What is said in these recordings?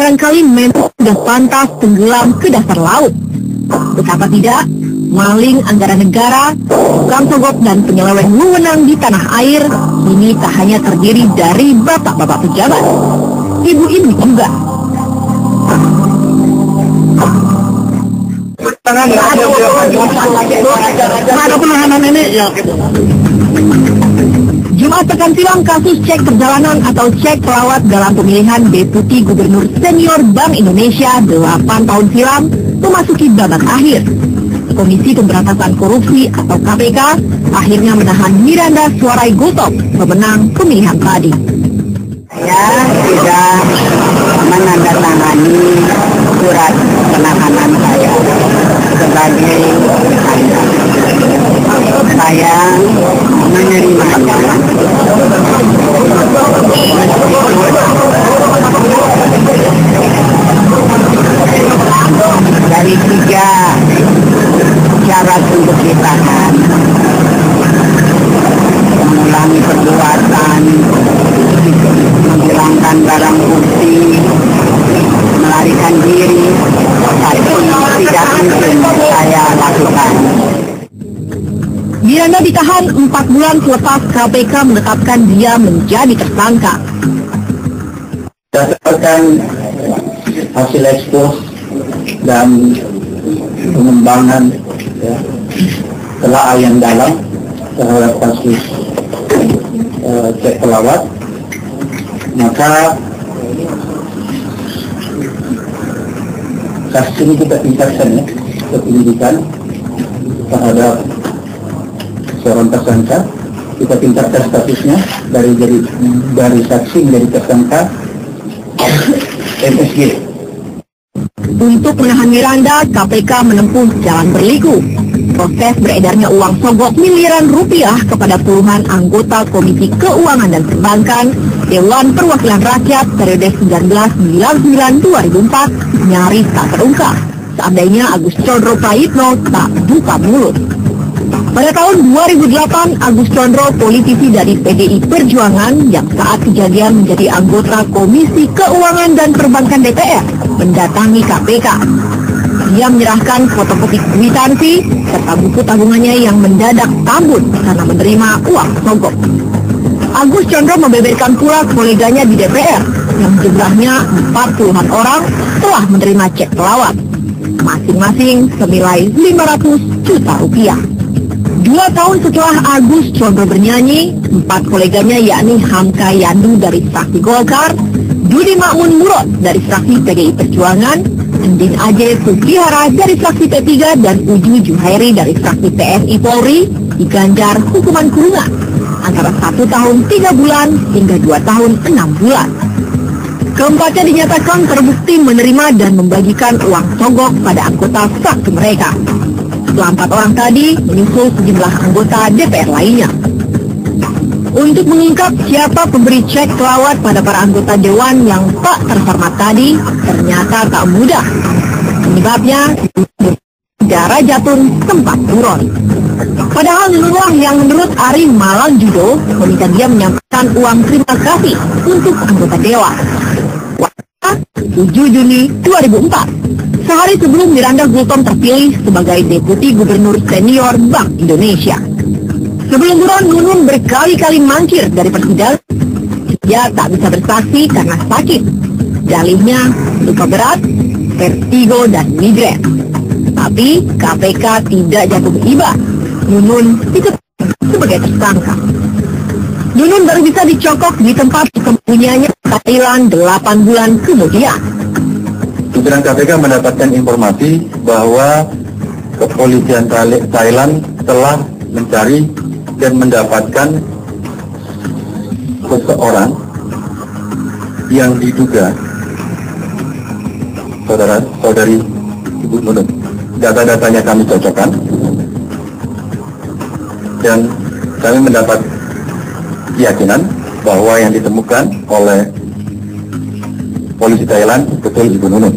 barangkali memang sudah pantas tenggelam ke dasar laut. Betapa tidak, maling anggaran negara, tukang sogok dan penyeleweng wewenang di tanah air ini tak hanya terdiri dari bapak-bapak pejabat, ibu-ibu juga. Ada penahanan ini ya. Jumat pekan silam kasus cek perjalanan atau cek pelawat dalam pemilihan Deputi Gubernur Senior Bank Indonesia 8 tahun silam memasuki babak akhir. Komisi Pemberantasan Korupsi atau KPK akhirnya menahan Miranda Suarai Gotop, pemenang pemilihan tadi. Saya sudah menandatangani surat penahanan saya sebagai tersangka. Saya menerimanya dari 3 syarat untuk ditahan: mengulangi perbuatan, menghilangkan barang bukti, melarikan diri, tapi tidak mungkin saya lakukan. Miranda ditahan 4 bulan selepas KPK menetapkan dia menjadi tersangka. Berdasarkan hasil ekspos dan pengembangan telah yang dalam terhadap kasus cek pelawat, maka kasus ini kita tingkatkan ke penyidikan terhadap seorang tersangka. Kita tingkatkan statusnya dari saksi menjadi tersangka MSG. Untuk menahan Miranda, KPK menempuh jalan berliku. Proses beredarnya uang sogok miliaran rupiah kepada puluhan anggota Komisi Keuangan dan Perbankan Dewan Perwakilan Rakyat periode 1999-2004 nyaris tak terungkap seandainya Agus Condro Prayitno tak buka mulut. Pada tahun 2008, Agus Condro, politisi dari PDI Perjuangan yang saat kejadian menjadi anggota Komisi Keuangan dan Perbankan DPR, mendatangi KPK. Dia menyerahkan fotokopi kwitansi serta buku tabungannya yang mendadak kabur karena menerima uang sogok. Agus Condro membeberkan pula koleganya di DPR yang jumlahnya 40-an orang telah menerima cek pelawat, masing-masing senilai 500 juta rupiah. 2 tahun setelah Agus Condro bernyanyi, 4 koleganya yakni Hamka Yandu dari fraksi Golkar, Dudi Makmun Murad dari fraksi PDI Perjuangan, Endin Ajay Sukihara dari fraksi P3 dan Uju Juhairi dari fraksi TNI Polri diganjar hukuman kurungan antara 1 tahun 3 bulan hingga 2 tahun 6 bulan. Keempatnya dinyatakan terbukti menerima dan membagikan uang sogok pada anggota fraksi mereka. Setelah 4 orang tadi menyusul sejumlah anggota DPR lainnya. Untuk mengungkap siapa pemberi cek pelawat pada para anggota dewan yang tak terhormat tadi, ternyata tak mudah. Penyebabnya, darah Jatun sempat turun. Padahal inilah yang menurut Ari Malang Judo meminta dia menyampaikan uang terima kasih untuk anggota dewan. 7 Juni 2004, sehari sebelum Miranda Gultom terpilih sebagai Deputi Gubernur Senior Bank Indonesia. Sebelum buron, Nunun berkali-kali mangkir dari persidangan. Dia tak bisa bersaksi karena sakit. Dalihnya luka berat, vertigo, dan migrain. Tapi KPK tidak jatuh iba. Nunun ditetapkan sebagai tersangka. Nunun baru bisa dicokok di tempat persembunyiannya Thailand 8 bulan kemudian. Pimpinan KPK mendapatkan informasi bahwa kepolisian Thailand telah mencari dan mendapatkan seseorang yang diduga saudari Ibu Nunun. Data-datanya kami cocokkan dan kami mendapat keyakinan bahwa yang ditemukan oleh polisi Thailand betul Ibu Nunun.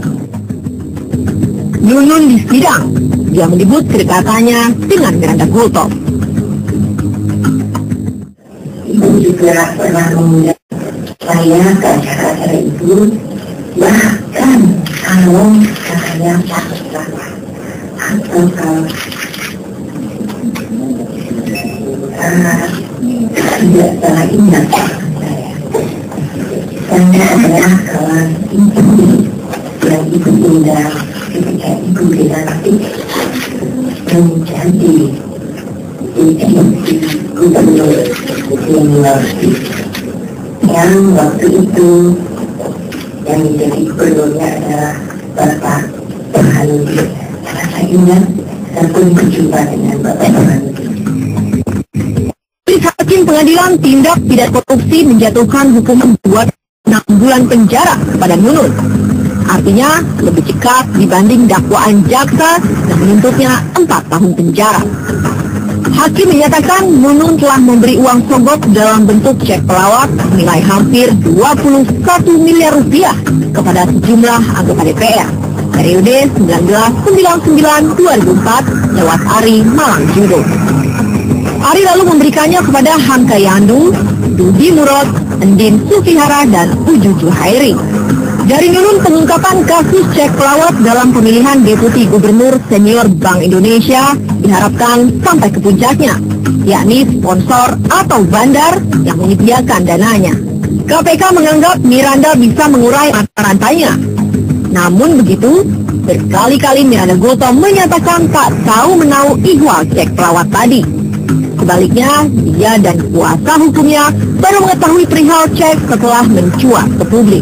Nunun di sidang, dia menyebut kedekatannya dengan Miranda Gultom. Ibu juga pernah mengundang saya ke acara-acara ibu Bahkan kalau saya sakit salah atau kalau tidak salah ingat saya adalah kawan ibu yang ibu undang ketika ibu dilantik menjadi gubernur Sulawesi yang waktu itu yang menjadi gubernurnya adalah Bapak Burhanuddin. Saya ingat saya pun berjumpa dengan Bapak Burhanuddin. Hakim Pengadilan Tindak Pidana Korupsi menjatuhkan hukuman 6 bulan penjara kepada Nunun. Artinya lebih cekat dibanding dakwaan jaksa yang menuntutnya 4 tahun penjara. Hakim menyatakan Nunun telah memberi uang sogok dalam bentuk cek pelawat senilai hampir 21 miliar rupiah kepada sejumlah anggota DPR periode 1999-2004 lewat Ari Malang Judo. Ari lalu memberikannya kepada Hamka Yandu, Dudi Murad, Endin Sufihara, dan Uju Juhairi. Dari Nunun pengungkapan kasus cek pelawat dalam pemilihan Deputi Gubernur Senior Bank Indonesia diharapkan sampai ke puncaknya, yakni sponsor atau bandar yang menyediakan dananya. KPK menganggap Miranda bisa mengurai mata-rantainya. Namun begitu, berkali-kali Miranda Gultom menyatakan tak tahu menau ihwal cek pelawat tadi. Sebaliknya, dia dan kuasa hukumnya baru mengetahui perihal cek setelah mencuat ke publik.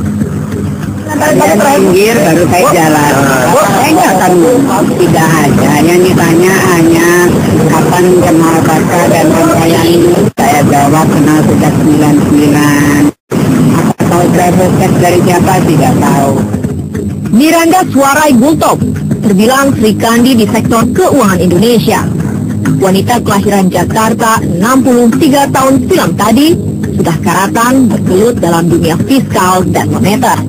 Saya pinggir baru saya jalan. Saya nggak tahu, tidak ada. Yang ditanya hanya kapan kenal kakak dan saya ini. Saya jawab kenal sejak 99. Apa tahu travel check dari siapa tidak tahu. Miranda Suarai Gultom terbilang Sri Kandi di sektor keuangan Indonesia. Wanita kelahiran Jakarta 63 tahun silam tadi sudah karatan bergelut dalam dunia fiskal dan moneter.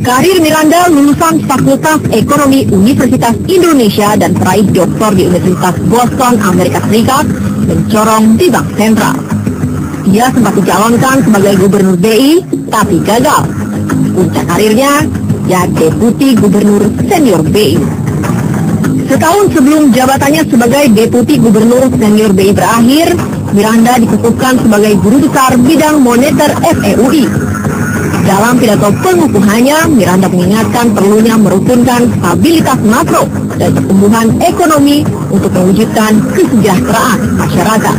Karir Miranda lulusan Fakultas Ekonomi Universitas Indonesia dan peraih doktor di Universitas Boston, Amerika Serikat, mencorong di Bank Sentral. Dia sempat dicalonkan sebagai Gubernur BI, tapi gagal. Puncak karirnya, ya Deputi Gubernur Senior BI. Setahun sebelum jabatannya sebagai Deputi Gubernur Senior BI berakhir, Miranda dikukuhkan sebagai Guru Besar Bidang Moneter FEUI. Dalam pidato pengukuhannya, Miranda mengingatkan perlunya merukunkan stabilitas makro dan pertumbuhan ekonomi untuk mewujudkan kesejahteraan masyarakat.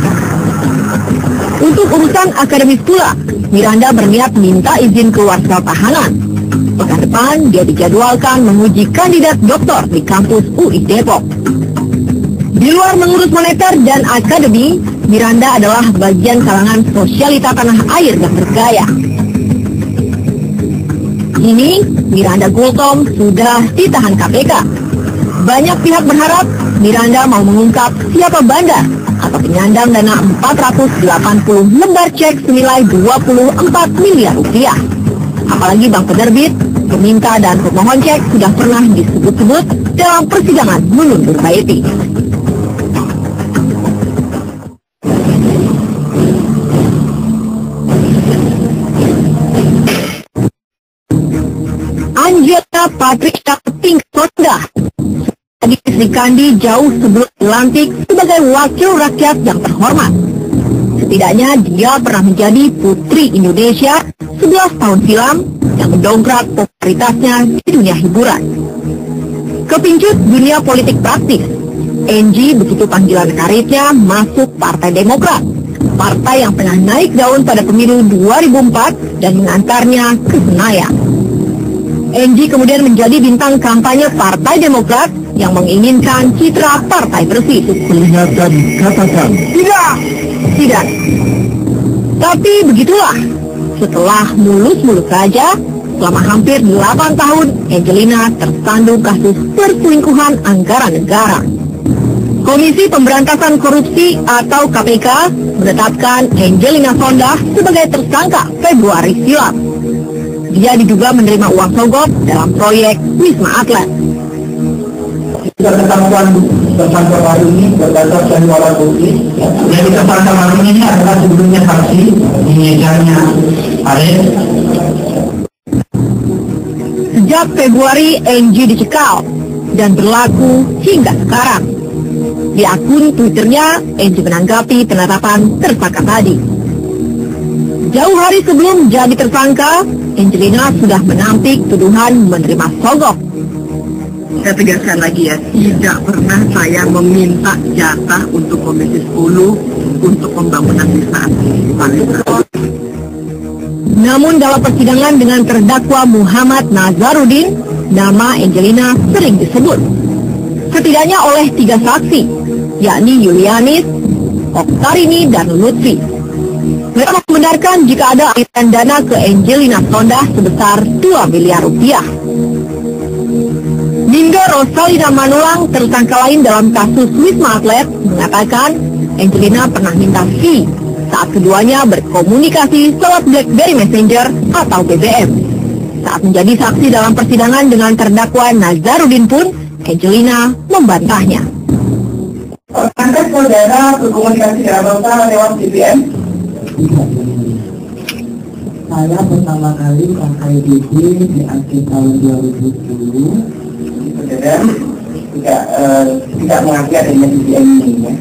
Untuk urusan akademis pula, Miranda berniat minta izin keluar sel tahanan. Pekan depan, dia dijadwalkan menguji kandidat doktor di kampus UI Depok. Di luar mengurus moneter dan akademi, Miranda adalah bagian kalangan sosialita tanah air yang bergaya. Ini, Miranda Gultom sudah ditahan KPK. Banyak pihak berharap Miranda mau mengungkap siapa bandar atau penyandang dana 480 lembar cek senilai 24 miliar rupiah. Apalagi bank penerbit, peminta dan pemohon cek sudah pernah disebut-sebut dalam persidangan Nunun Nurbaiti. Angela Patricia Pingsonda di Sri Kandi jauh sebelum dilantik sebagai wakil rakyat yang terhormat. Setidaknya dia pernah menjadi Putri Indonesia 11 tahun silam yang mendongkrak popularitasnya di dunia hiburan. Kepincut dunia politik praktis, Angie begitu panggilan karirnya masuk Partai Demokrat, partai yang pernah naik daun pada pemilu 2004 dan mengantarnya ke Senayan. Angie kemudian menjadi bintang kampanye Partai Demokrat yang menginginkan citra partai bersih. Peringatan, katakan. Tidak. Tapi begitulah. Setelah mulus-mulus saja, selama hampir 8 tahun, Angelina tersandung kasus perselingkuhan anggaran negara. Komisi Pemberantasan Korupsi atau KPK menetapkan Angelina Sondah sebagai tersangka Februari silam. Dia diduga menerima uang sogok dalam proyek Wisma Atlet. Ketahuan tersangka baru ini berdasarkan alat bukti Jadi tersangka malam ini adalah sebelumnya saksi di mejanya Arief. Sejak Februari, Angie dicekal dan berlaku hingga sekarang. Di akun Twitternya, Angie menanggapi penetapan tersangka tadi. Jauh hari sebelum jadi tersangka, Angelina sudah menampik tuduhan menerima sogok. Saya tegaskan lagi ya, tidak pernah saya meminta jatah untuk Komisi 10 untuk pembangunan wisma di Palembang. Namun dalam persidangan dengan terdakwa Muhammad Nazarudin, nama Angelina sering disebut. Setidaknya oleh 3 saksi, yakni Yulianis, Oktarini, dan Lutfi. Mereka membenarkan jika ada aliran dana ke Angelina Sondah sebesar 2 miliar rupiah. Ningga Rosalina Manulang, tersangka lain dalam kasus Wisma Atlet, mengatakan Angelina pernah minta fee saat keduanya berkomunikasi lewat BlackBerry Messenger atau BBM. Saat menjadi saksi dalam persidangan dengan terdakwa Nazarudin pun, Angelina membantahnya. Pernahkah saudara berkomunikasi dengan Rosa lewat BBM? Saya pertama kali pakai BB di akhir tahun 2010. Dan tidak mengakui adanya BBM ini ya.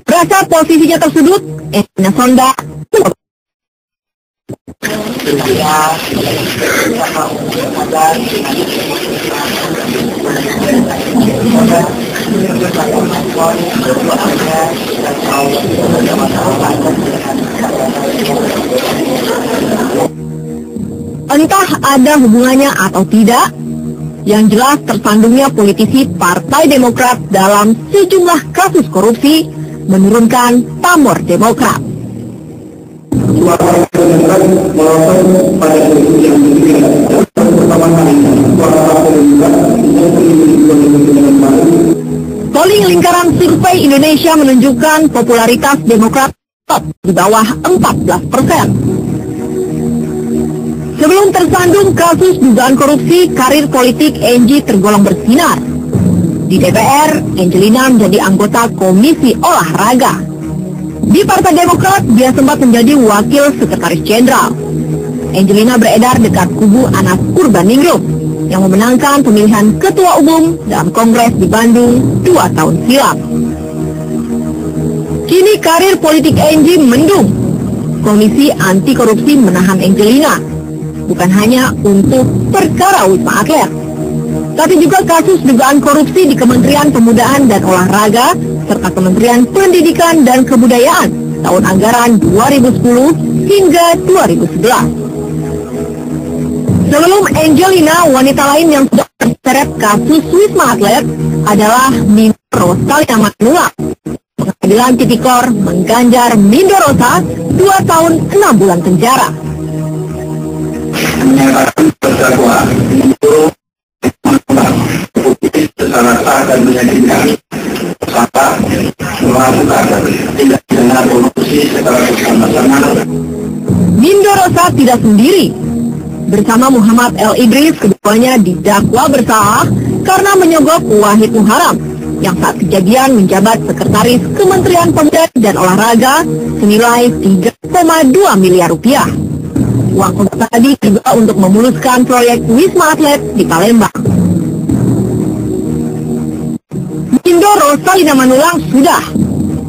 Merasa posisinya tersudut, Angelina Sondah entah ada hubungannya atau tidak, yang jelas tersandungnya politisi Partai Demokrat dalam sejumlah kasus korupsi menurunkan pamor Demokrat. Suara Demokrat melonjak pada posisi yang berbeda. Pertama kali suara Demokrat dengan baru. Polling lingkaran survei Indonesia menunjukkan popularitas Demokrat top di bawah 14%. Sebelum tersandung kasus dugaan korupsi, karir politik Angie tergolong bersinar. Di DPR, Angelina menjadi anggota Komisi Olahraga. Di Partai Demokrat, dia sempat menjadi wakil sekretaris jenderal. Angelina beredar dekat kubu Anas Urbaningrum yang memenangkan pemilihan ketua umum dalam kongres di Bandung 2 tahun silam. Kini karir politik Angie mendung. Komisi Anti Korupsi menahan Angelina, bukan hanya untuk perkara Wisma Atlet, tapi juga kasus dugaan korupsi di Kementerian Pemudaan dan Olahraga serta Kementerian Pendidikan dan Kebudayaan tahun anggaran 2010 hingga 2011. Sebelum Angelina, wanita lain yang sudah terseret kasus Wisma Atlet adalah Ningga Rosalina Manulang. Pengadilan Tipikor mengganjar Ningga Rosa 2 tahun 6 bulan penjara. Menyatakan terdakwa menyuruh secara sah dan meyakinkan tersangka melakukan tindak pidana korupsi secara bersama-sama. Ningga Rosa tidak sendiri. Bersama Muhammad L. Idris, keduanya didakwa bersalah karena menyogok Wahid Muharam yang saat kejadian menjabat sekretaris Kementerian Pemuda dan Olahraga senilai 3,2 miliar rupiah. Uang tadi juga untuk memuluskan proyek Wisma Atlet di Palembang. Ningga Rosalina Manulang sudah.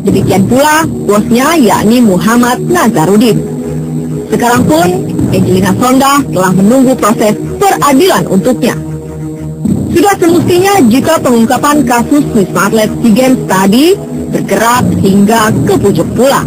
Demikian pula bosnya yakni Muhammad Nazarudin. Sekarang pun Angelina Sondah telah menunggu proses peradilan untuknya. Sudah semestinya jika pengungkapan kasus Wisma Atlet SEA Games tadi bergerak hingga ke pucuk pula.